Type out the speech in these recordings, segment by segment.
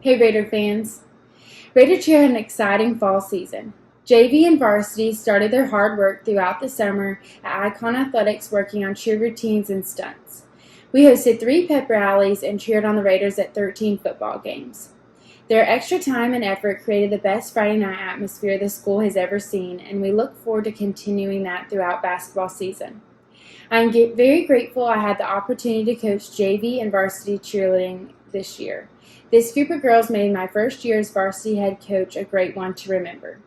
Hey Raider fans! Raider Cheer had an exciting fall season. JV and varsity started their hard work throughout the summer at Icon Athletics working on cheer routines and stunts. We hosted 3 pep rallies and cheered on the Raiders at 13 football games. Their extra time and effort created the best Friday night atmosphere the school has ever seen, and we look forward to continuing that throughout basketball season. I'm very grateful I had the opportunity to coach JV and varsity cheerleading this year. This group of girls made my first year as varsity head coach a great one to remember.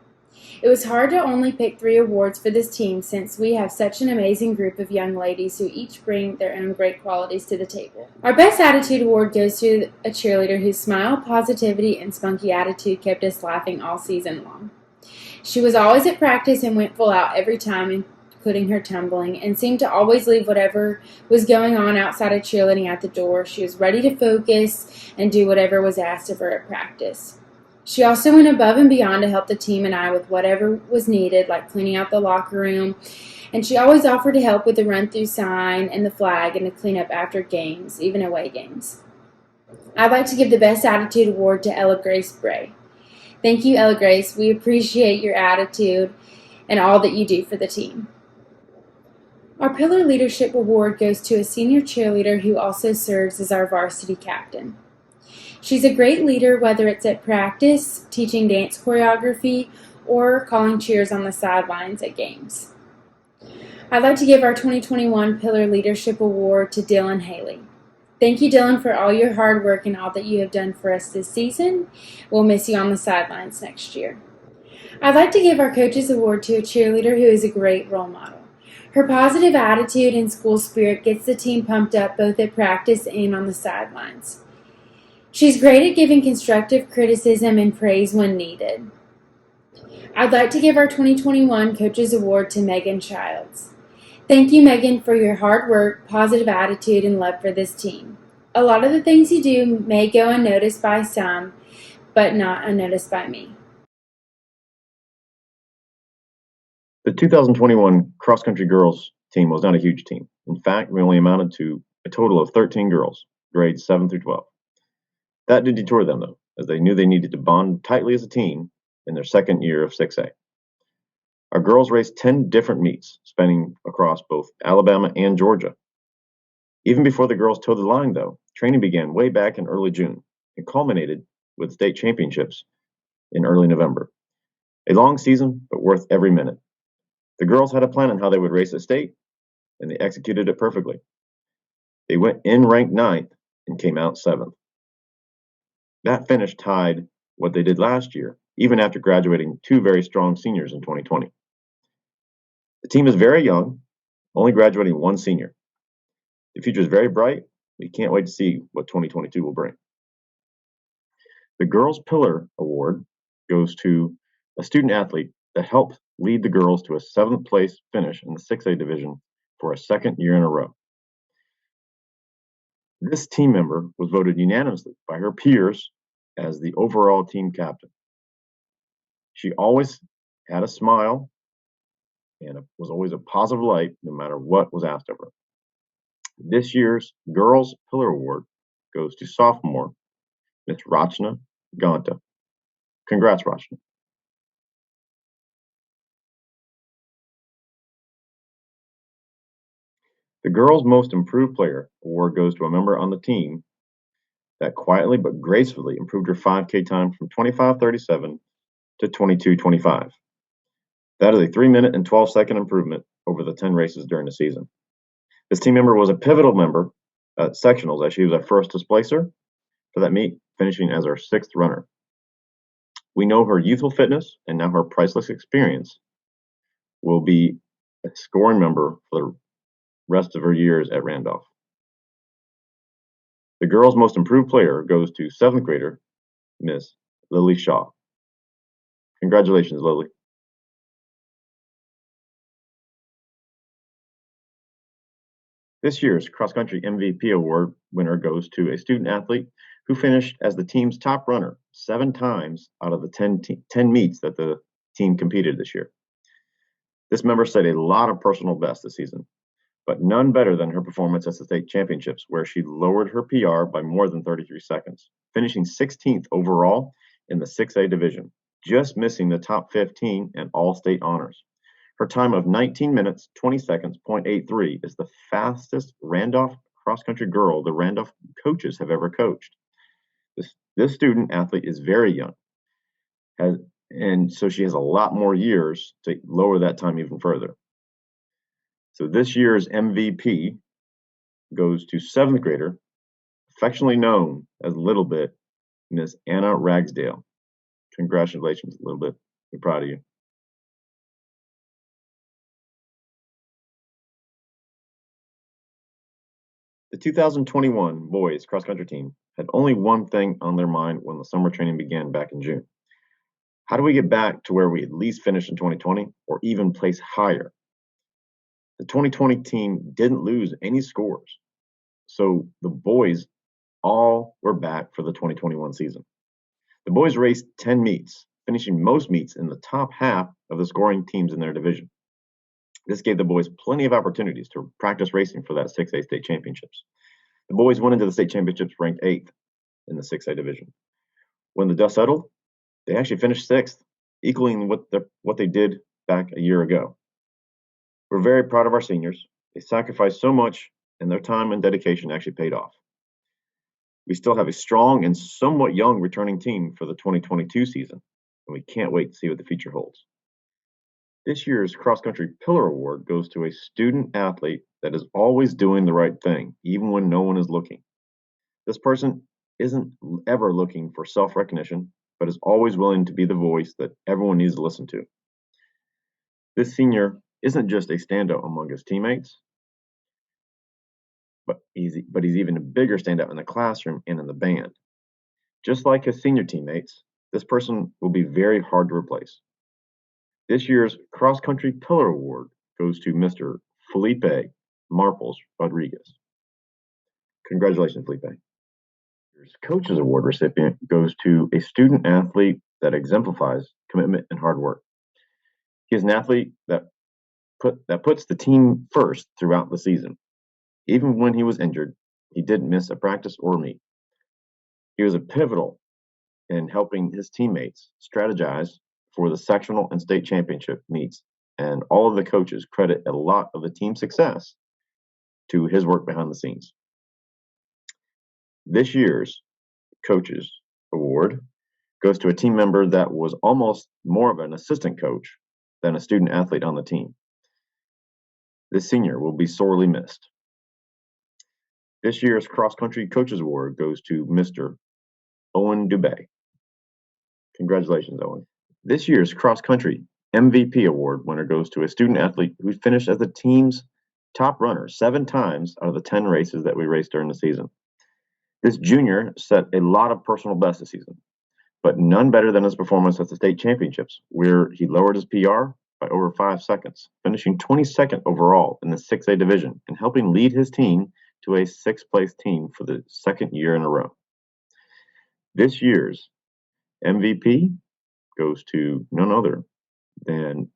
It was hard to only pick 3 awards for this team since we have such an amazing group of young ladies who each bring their own great qualities to the table. Our Best Attitude Award goes to a cheerleader whose smile, positivity, and spunky attitude kept us laughing all season long. She was always at practice and went full out every time, including her tumbling, and seemed to always leave whatever was going on outside of cheerleading at the door. She was ready to focus and do whatever was asked of her at practice. She also went above and beyond to help the team and I with whatever was needed, like cleaning out the locker room, and she always offered to help with the run-through sign and the flag and to clean up after games, even away games. I'd like to give the Best Attitude Award to Ella Grace Bray. Thank you, Ella Grace. We appreciate your attitude and all that you do for the team. Our Pillar Leadership Award goes to a senior cheerleader who also serves as our varsity captain. She's a great leader, whether it's at practice, teaching dance choreography, or calling cheers on the sidelines at games. I'd like to give our 2021 Pillar Leadership Award to Dylan Haley. Thank you, Dylan, for all your hard work and all that you have done for us this season. We'll miss you on the sidelines next year. I'd like to give our Coaches Award to a cheerleader who is a great role model. Her positive attitude and school spirit gets the team pumped up both at practice and on the sidelines. She's great at giving constructive criticism and praise when needed. I'd like to give our 2021 Coaches Award to Megan Childs. Thank you, Megan, for your hard work, positive attitude, and love for this team. A lot of the things you do may go unnoticed by some, but not unnoticed by me. The 2021 cross-country girls team was not a huge team. In fact, we only amounted to a total of 13 girls, grades 7 through 12. That did deter them, though, as they knew they needed to bond tightly as a team in their second year of 6A. Our girls raced 10 different meets, spanning across both Alabama and Georgia. Even before the girls towed the line, though, training began way back in early June and culminated with state championships in early November. A long season, but worth every minute. The girls had a plan on how they would race at state, and they executed it perfectly. They went in ranked 9th and came out 7th. That finish tied what they did last year, even after graduating 2 very strong seniors in 2020. The team is very young, only graduating 1 senior. The future is very bright. We can't wait to see what 2022 will bring. The Girls Pillar Award goes to a student athlete that helped lead the girls to a 7th place finish in the 6A division for a second year in a row. This team member was voted unanimously by her peers as the overall team captain. She always had a smile and was always a positive light no matter what was asked of her. This year's Girls Pillar Award goes to sophomore Miss Rachna Ganta. Congrats, Rachna. The Girls Most Improved Player Award goes to a member on the team that quietly but gracefully improved her 5K time from 25:37 to 22:25. That is a 3-minute and 12-second improvement over the 10 races during the season. This team member was a pivotal member at sectionals as she was our first displacer for that meet, finishing as our 6th runner. We know her youthful fitness and now her priceless experience will be a scoring member for the rest of her years at Randolph. The Girls Most Improved Player goes to 7th grader Miss Lily Shaw. Congratulations, Lily. This year's cross-country MVP award winner goes to a student athlete who finished as the team's top runner 7 times out of the 10 meets that the team competed this year. This member set a lot of personal bests this season. but none better than her performance at the state championships, where she lowered her PR by more than 33 seconds, finishing 16th overall in the 6A division, just missing the top 15 and all state honors. Her time of 19 minutes, 20 seconds, .83 is the fastest Randolph cross country girl the Randolph coaches have ever coached. This student athlete is very young, and so she has a lot more years to lower that time even further. So this year's MVP goes to seventh grader, affectionately known as Little Bit, Miss Anna Ragsdale. Congratulations, Little Bit. We're proud of you. The 2021 boys cross country team had only one thing on their mind when the summer training began back in June. How do we get back to where we at least finished in 2020 or even place higher? The 2020 team didn't lose any scores, so the boys all were back for the 2021 season. The boys raced 10 meets, finishing most meets in the top half of the scoring teams in their division. This gave the boys plenty of opportunities to practice racing for that 6A state championships. The boys went into the state championships ranked 8th in the 6A division. When the dust settled, they actually finished 6th, equaling what they did back a year ago. We're very proud of our seniors. They sacrificed so much, and their time and dedication actually paid off. We still have a strong and somewhat young returning team for the 2022 season, and we can't wait to see what the future holds. This year's Cross Country Pillar Award goes to a student athlete that is always doing the right thing, even when no one is looking. This person isn't ever looking for self-recognition, but is always willing to be the voice that everyone needs to listen to. This senior isn't just a standout among his teammates, but he's even a bigger standout in the classroom and in the band. Just like his senior teammates, this person will be very hard to replace. This year's Cross Country Pillar Award goes to Mr. Felipe Marples Rodriguez. Congratulations, Felipe. This Coaches Award recipient goes to a student athlete that exemplifies commitment and hard work. He is an athlete that puts the team first throughout the season. Even when he was injured, he didn't miss a practice or meet. He was a pivotal in helping his teammates strategize for the sectional and state championship meets, and all of the coaches credit a lot of the team's success to his work behind the scenes. This year's Coaches Award goes to a team member that was almost more of an assistant coach than a student athlete on the team. This senior will be sorely missed. This year's Cross Country Coaches Award goes to Mr. Owen Dubé. Congratulations, Owen. This year's Cross Country MVP Award winner goes to a student athlete who finished as the team's top runner 7 times out of the 10 races that we raced during the season. This junior set a lot of personal bests this season, but none better than his performance at the state championships, where he lowered his PR by over 5 seconds, finishing 22nd overall in the 6A division and helping lead his team to a 6th place team for the second year in a row. This year's MVP goes to none other than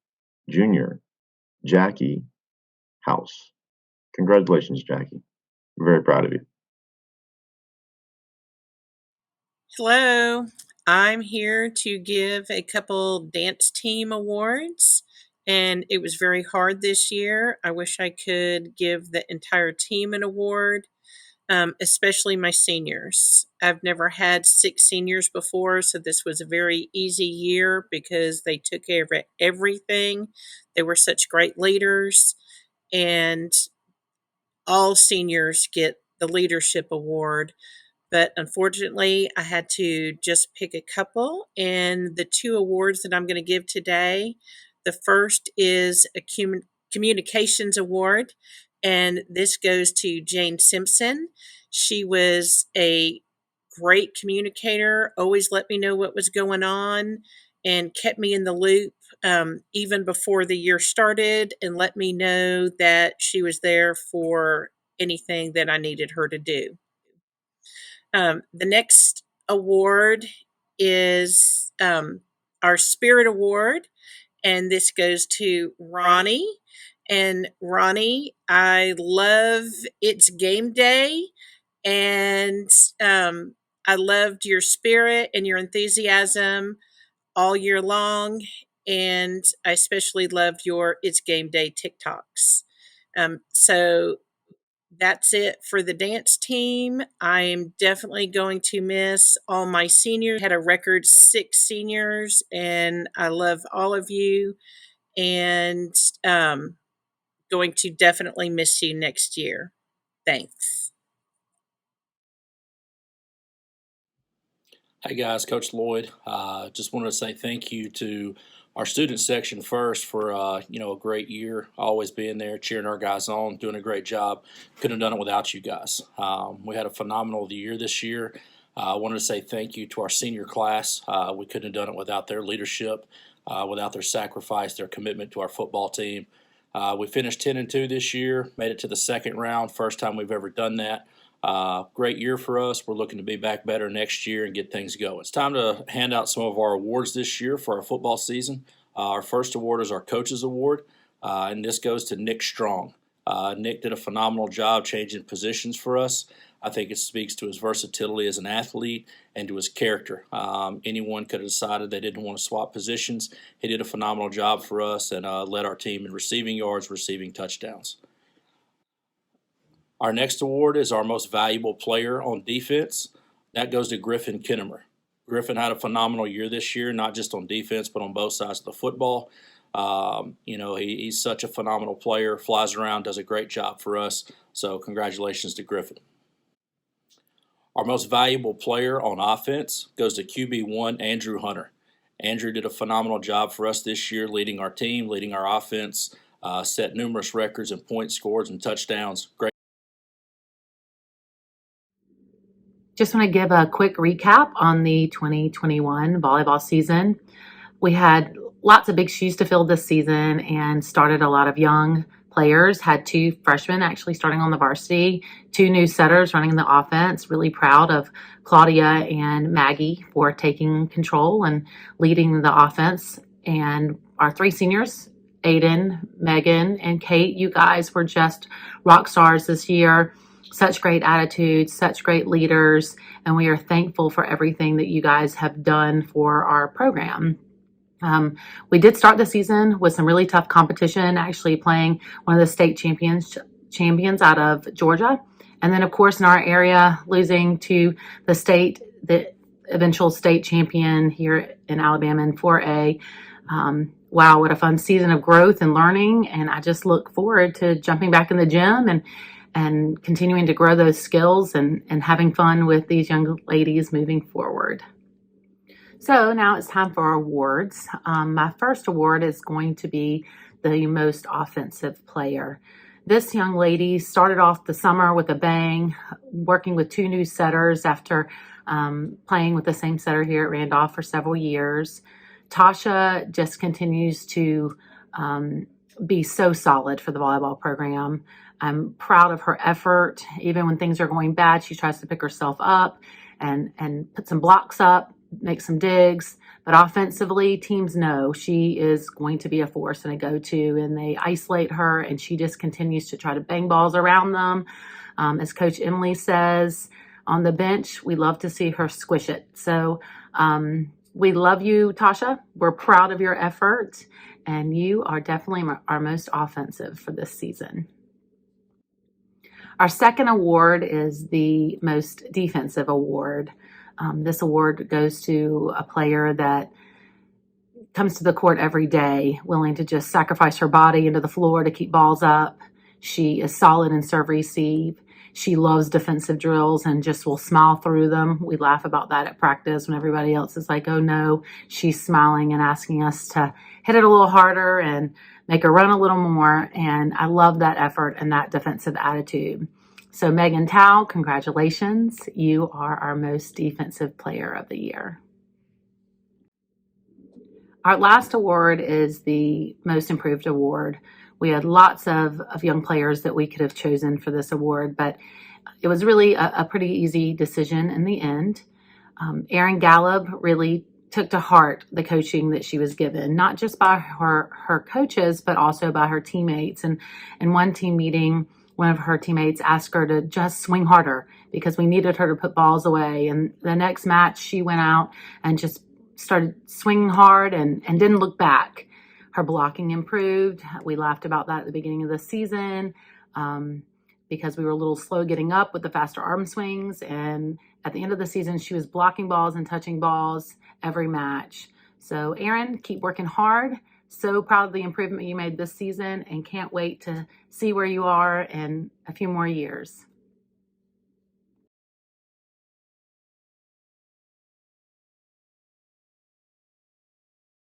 junior Jackie House. Congratulations, Jackie. I'm very proud of you. Hello, I'm here to give a couple dance team awards, and it was very hard this year. I wish I could give the entire team an award, especially my seniors. I've never had 6 seniors before, so this was a very easy year because they took care of everything. They were such great leaders, and all seniors get the leadership award. But unfortunately, I had to just pick a couple. And the 2 awards that I'm going to give today, the first is a communications award, and this goes to Jane Simpson. She was a great communicator, always let me know what was going on, and kept me in the loop even before the year started, and let me know that she was there for anything that I needed her to do. The next award is our Spirit Award, and this goes to Ronnie. And Ronnie, I love It's Game Day, and I loved your spirit and your enthusiasm all year long, and I especially loved your It's Game Day TikToks. So that's it for the dance team. I'm definitely going to miss all my seniors. Had a record 6 seniors, and I love all of you. And going to definitely miss you next year. Thanks. Hey guys, Coach Lloyd. Just wanted to say thank you to our student section first for a great year, always being there, cheering our guys on, doing a great job. Couldn't have done it without you guys. We had a phenomenal year this year. I wanted to say thank you to our senior class. We couldn't have done it without their leadership, without their sacrifice, their commitment to our football team. We finished 10-2 this year, made it to the second round, first time we've ever done that. Great year for us. We're looking to be back better next year and get things going. It's time to hand out some of our awards this year for our football season. Our first award is our Coaches Award, and this goes to Nick Strong. Nick did a phenomenal job changing positions for us. I think it speaks to his versatility as an athlete and to his character. Anyone could have decided they didn't want to swap positions. He did a phenomenal job for us and led our team in receiving yards, receiving touchdowns. Our next award is our most valuable player on defense. That goes to Griffin Kinnemer. Griffin had a phenomenal year this year, not just on defense, but on both sides of the football. He's such a phenomenal player, flies around, does a great job for us. So congratulations to Griffin. Our most valuable player on offense goes to QB1, Andrew Hunter. Andrew did a phenomenal job for us this year, leading our team, leading our offense, set numerous records in points scored and touchdowns. Great. Just want to give a quick recap on the 2021 volleyball season. We had lots of big shoes to fill this season and started a lot of young players. Had 2 freshmen actually starting on the varsity, 2 new setters running the offense. Really proud of Claudia and Maggie for taking control and leading the offense. And our 3 seniors, Aiden, Megan, and Kate, you guys were just rock stars this year. Such great attitudes, such great leaders, and we are thankful for everything that you guys have done for our program. We did start the season with some really tough competition, actually playing one of the state champions out of Georgia. And then, of course, in our area, losing to the eventual state champion here in Alabama in 4A. Wow, what a fun season of growth and learning. And I just look forward to jumping back in the gym and continuing to grow those skills and having fun with these young ladies moving forward. So now it's time for our awards. My first award is going to be the most offensive player. This young lady started off the summer with a bang, working with 2 new setters after playing with the same setter here at Randolph for several years. Tasha just continues to be so solid for the volleyball program. I'm proud of her effort. Even when things are going bad, she tries to pick herself up and put some blocks up, make some digs. But offensively, teams know she is going to be a force and a go-to, and they isolate her, and she just continues to try to bang balls around them. As Coach Emily says, on the bench, we love to see her squish it. So we love you, Tasha. We're proud of your effort, and you are definitely our most offensive for this season. Our second award is the most defensive award. This award goes to a player that comes to the court every day, willing to just sacrifice her body into the floor to keep balls up. She is solid in serve receive. She loves defensive drills and just will smile through them. We laugh about that at practice when everybody else is like, oh no, she's smiling and asking us to hit it a little harder and make her run a little more. And I love that effort and that defensive attitude. So Megan Tao, congratulations. You are our most defensive player of the year. Our last award is the most improved award. We had lots of young players that we could have chosen for this award, but it was really a pretty easy decision in the end. Erin Gallup really took to heart the coaching that she was given, not just by her coaches, but also by her teammates. And in one team meeting, one of her teammates asked her to just swing harder because we needed her to put balls away. And the next match, she went out and just started swinging hard and didn't look back. Her blocking improved. We laughed about that at the beginning of the season because we were a little slow getting up with the faster arm swings. And at the end of the season, she was blocking balls and touching balls every match. So Erin, keep working hard. So proud of the improvement you made this season and can't wait to see where you are in a few more years.